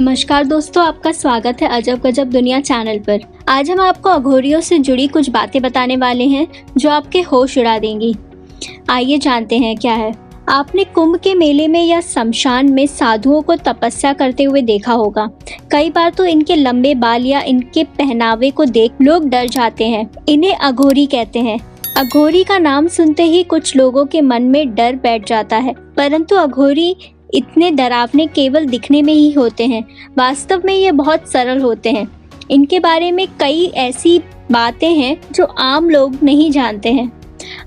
नमस्कार दोस्तों, आपका स्वागत है अजब गजब दुनिया चैनल पर। आज हम आपको अघोरियों से जुड़ी कुछ बातें बताने वाले हैं जो आपके होश उड़ा देंगी। आइए जानते हैं क्या है। आपने कुंभ के मेले में या शमशान में साधुओं को तपस्या करते हुए देखा होगा। कई बार तो इनके लंबे बाल या इनके पहनावे को देख लोग डर जाते हैं। इन्हें अघोरी कहते हैं। अघोरी का नाम सुनते ही कुछ लोगों के मन में डर बैठ जाता है, परंतु अघोरी इतने डरावने केवल दिखने में ही होते हैं। वास्तव में ये बहुत सरल होते हैं। इनके बारे में कई ऐसी बातें हैं जो आम लोग नहीं जानते हैं।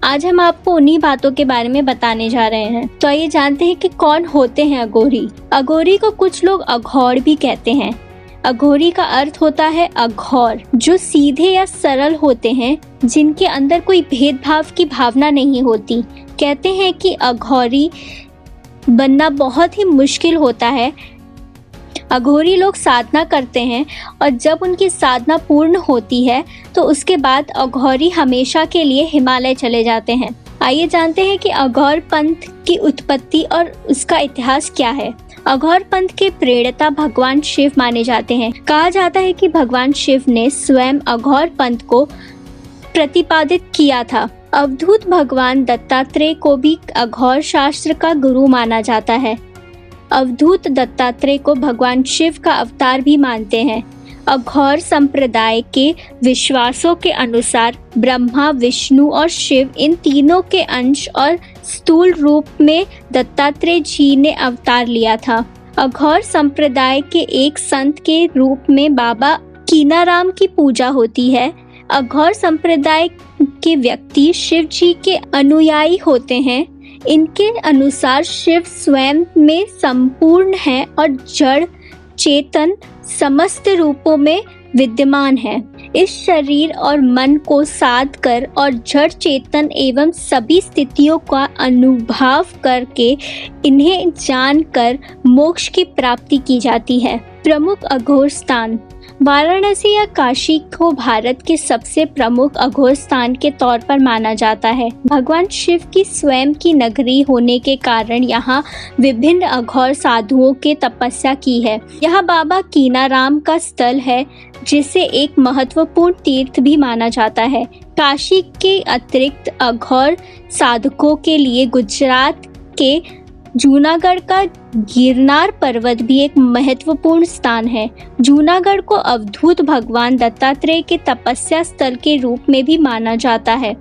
आज हम आपको उन्हीं बातों के बारे में बताने जा रहे हैं। तो आइए जानते हैं कि कौन होते हैं अघोरी। अघोरी को कुछ लोग अघौर भी कहते हैं। अघोरी का अर्थ होता है अघौर, जो सीधे या सरल होते हैं, जिनके अंदर कोई भेदभाव की भावना नहीं होती। कहते हैं कि अघोरी बनना बहुत ही मुश्किल होता है। अघोरी लोग साधना करते हैं और जब उनकी साधना पूर्ण होती है तो उसके बाद अघोरी हमेशा के लिए हिमालय चले जाते हैं। आइए जानते हैं कि अघौर पंथ की उत्पत्ति और उसका इतिहास क्या है। अघौर पंथ के प्रेरता भगवान शिव माने जाते हैं। कहा जाता है कि भगवान शिव ने स्वयं अघौर पंथ को प्रतिपादित किया था। अवधूत भगवान दत्तात्रेय को भी अघौर शास्त्र का गुरु माना जाता है। अवधूत दत्तात्रेय को भगवान शिव का अवतार भी मानते हैं। अघौर संप्रदाय के विश्वासों के अनुसार ब्रह्मा, विष्णु और शिव इन तीनों के अंश और स्थूल रूप में दत्तात्रेय जी ने अवतार लिया था। अघौर संप्रदाय के एक संत के रूप में बाबा कीनाराम की पूजा होती है। अघौर संप्रदाय के व्यक्ति शिव जी के अनुयायी होते हैं। इनके अनुसार शिव स्वयं में संपूर्ण है और जड़ चेतन समस्त रूपों में विद्यमान है। इस शरीर और मन को साध कर और जड़ चेतन एवं सभी स्थितियों का अनुभव करके इन्हें जानकर मोक्ष की प्राप्ति की जाती है। प्रमुख अघोर स्थान। वाराणसी या काशी को भारत के सबसे प्रमुख अघोर स्थान के तौर पर माना जाता है। भगवान शिव की स्वयं की नगरी होने के कारण यहाँ विभिन्न अघोर साधुओं के तपस्या की है। यहाँ बाबा कीनाराम का स्थल है, जिसे एक महत्वपूर्ण तीर्थ भी माना जाता है। काशी के अतिरिक्त अघोर साधकों के लिए गुजरात के जूनागढ़ का गिरनार पर्वत भी एक महत्वपूर्ण स्थान है। जूनागढ़ को अवधूत भगवान दत्तात्रेय के तपस्या स्थल के रूप में भी माना जाता है।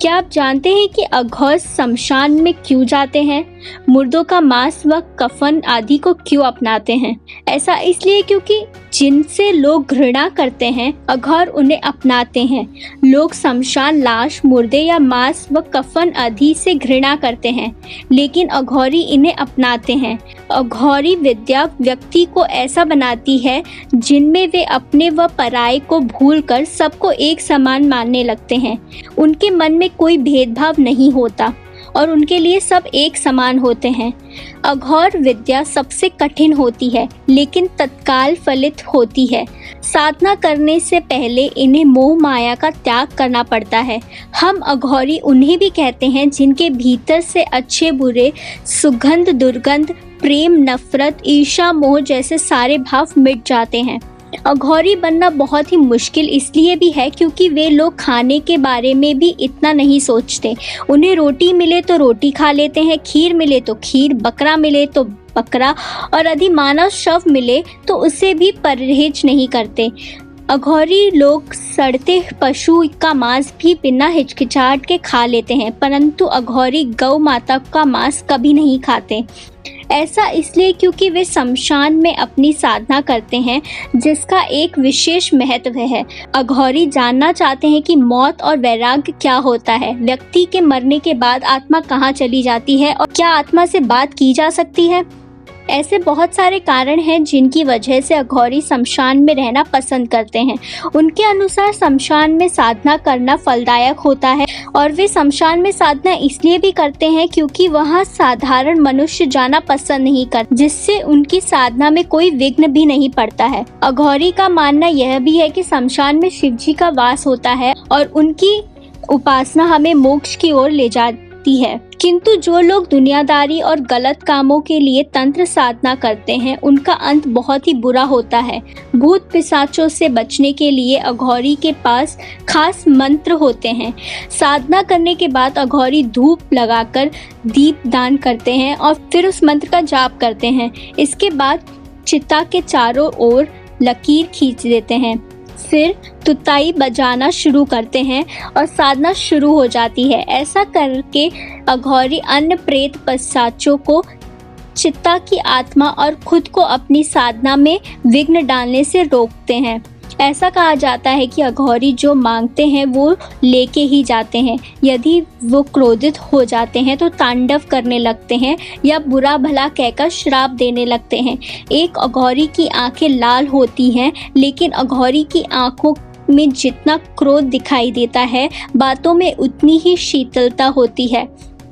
क्या आप जानते हैं कि अघोर शमशान में क्यों जाते हैं? मुर्दों का मांस व कफन आदि को क्यों अपनाते हैं? ऐसा इसलिए क्योंकि जिनसे लोग घृणा करते हैं, अघोर उन्हें अपनाते हैं। लोग शमशान, लाश, मुर्दे या मांस व कफन आदि से घृणा करते हैं, लेकिन अघोरी इन्हें अपनाते हैं। अघोरी विद्या व्यक्ति को ऐसा बनाती है जिनमें वे अपने व पराये को भूलकर सबको एक समान मानने लगते हैं। उनके मन में कोई भेदभाव नहीं होता और उनके लिए सब एक समान होते हैं। अघोर विद्या सबसे कठिन होती है, लेकिन तत्काल फलित होती है। साधना करने से पहले इन्हें मोह माया का त्याग करना पड़ता है। हम अघोरी उन्हें भी कहते हैं जिनके भीतर से अच्छे बुरे, सुगंध दुर्गंध, प्रेम नफरत, ईर्ष्या मोह जैसे सारे भाव मिट जाते हैं। अघोरी बनना बहुत ही मुश्किल इसलिए भी है क्योंकि वे लोग खाने के बारे में भी इतना नहीं सोचते। उन्हें रोटी मिले तो रोटी खा लेते हैं, खीर मिले तो खीर, बकरा मिले तो बकरा और यदि मानव शव मिले तो उसे भी परहेज नहीं करते। अघोरी लोग सड़ते पशु का मांस भी बिना हिचकिचाहट के खा लेते हैं, परंतु अघोरी गौ माता का मांस कभी नहीं खाते। ऐसा इसलिए क्योंकि वे शमशान में अपनी साधना करते हैं, जिसका एक विशेष महत्व है। अघोरी जानना चाहते हैं कि मौत और वैराग्य क्या होता है, व्यक्ति के मरने के बाद आत्मा कहाँ चली जाती है और क्या आत्मा से बात की जा सकती है। ऐसे बहुत सारे कारण हैं जिनकी वजह से अघोरी शमशान में रहना पसंद करते हैं। उनके अनुसार शमशान में साधना करना फलदायक होता है और वे शमशान में साधना इसलिए भी करते हैं क्योंकि वहां साधारण मनुष्य जाना पसंद नहीं करते, जिससे उनकी साधना में कोई विघ्न भी नहीं पड़ता है। अघोरी का मानना यह भी है कि शमशान में शिव जी का वास होता है और उनकी उपासना हमें मोक्ष की ओर ले सकती है। किंतु जो लोग दुनियादारी और गलत कामों के लिए तंत्र साधना करते हैं उनका अंत बहुत ही बुरा होता है। भूत पिशाचों से बचने के लिए अघोरी के पास खास मंत्र होते हैं। साधना करने के बाद अघोरी धूप लगाकर दीप दान करते हैं और फिर उस मंत्र का जाप करते हैं। इसके बाद चिता के चारों ओर लकीर खींच देते हैं, फिर तुताई बजाना शुरू करते हैं और साधना शुरू हो जाती है। ऐसा करके अघोरी अन्य प्रेत पिशाचों को, चित्ता की आत्मा और खुद को अपनी साधना में विघ्न डालने से रोकते हैं। ऐसा कहा जाता है कि अघोरी जो मांगते हैं वो लेके ही जाते हैं। यदि वो क्रोधित हो जाते हैं तो तांडव करने लगते हैं या बुरा भला कहकर श्राप देने लगते हैं। एक अघोरी की आंखें लाल होती हैं, लेकिन अघोरी की आंखों में जितना क्रोध दिखाई देता है, बातों में उतनी ही शीतलता होती है।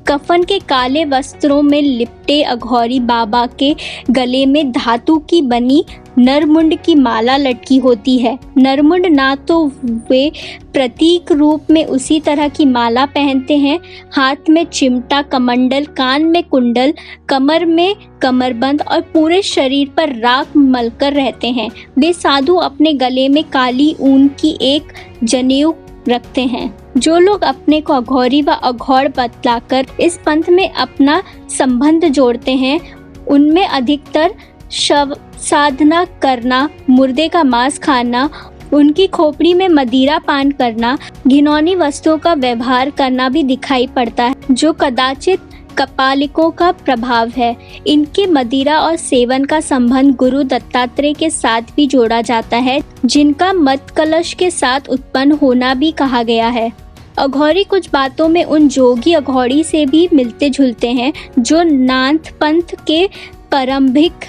कफन के काले वस्त्रों में लिपटे अघोरी बाबा के गले में धातु की बनी नरमुंड की माला लटकी होती है। नरमुंड ना तो वे प्रतीक रूप में उसी तरह की माला पहनते हैं, हाथ में चिमटा कमंडल, कान में कुंडल, कमर में कमरबंद और पूरे शरीर पर राख मलकर रहते हैं। वे साधु अपने गले में काली ऊन की एक जनेऊ रखते हैं। जो लोग अपने को अघोरी व अघोर बतलाकर इस पंथ में अपना संबंध जोड़ते हैं, उनमें अधिकतर शव साधना करना, मुर्दे का मांस खाना, उनकी खोपड़ी में मदिरा पान करना, घिनौनी वस्तुओं का व्यवहार करना भी दिखाई पड़ता है, जो कदाचित कपालिकों का प्रभाव है। इनके मदिरा और सेवन का संबंध गुरु दत्तात्रेय के साथ भी जोड़ा जाता है, जिनका मत कलश के साथ उत्पन्न होना भी कहा गया है। अघोरी कुछ बातों में उन जोगी अघोरी से भी मिलते जुलते हैं जो नाथ पंथ के प्रारंभिक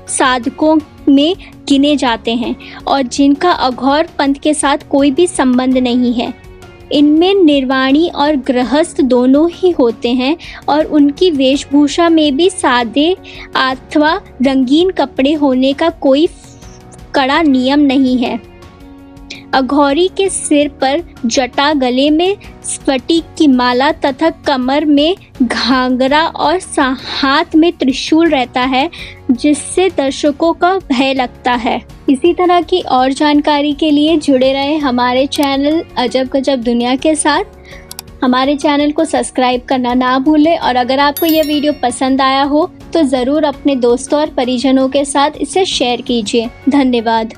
साधकों में गिने जाते हैं और जिनका अघोर पंथ के साथ कोई भी संबंध नहीं है। इनमें निर्वाणी और गृहस्थ दोनों ही होते हैं और उनकी वेशभूषा में भी सादे अथवा रंगीन कपड़े होने का कोई कड़ा नियम नहीं है। अघोरी के सिर पर जटा, गले में स्फटिक की माला तथा कमर में घाघरा और हाथ में त्रिशूल रहता है, जिससे दर्शकों का भय लगता है। इसी तरह की और जानकारी के लिए जुड़े रहे हमारे चैनल अजब गजब दुनिया के साथ। हमारे चैनल को सब्सक्राइब करना ना भूलें और अगर आपको यह वीडियो पसंद आया हो तो ज़रूर अपने दोस्तों और परिजनों के साथ इसे शेयर कीजिए। धन्यवाद।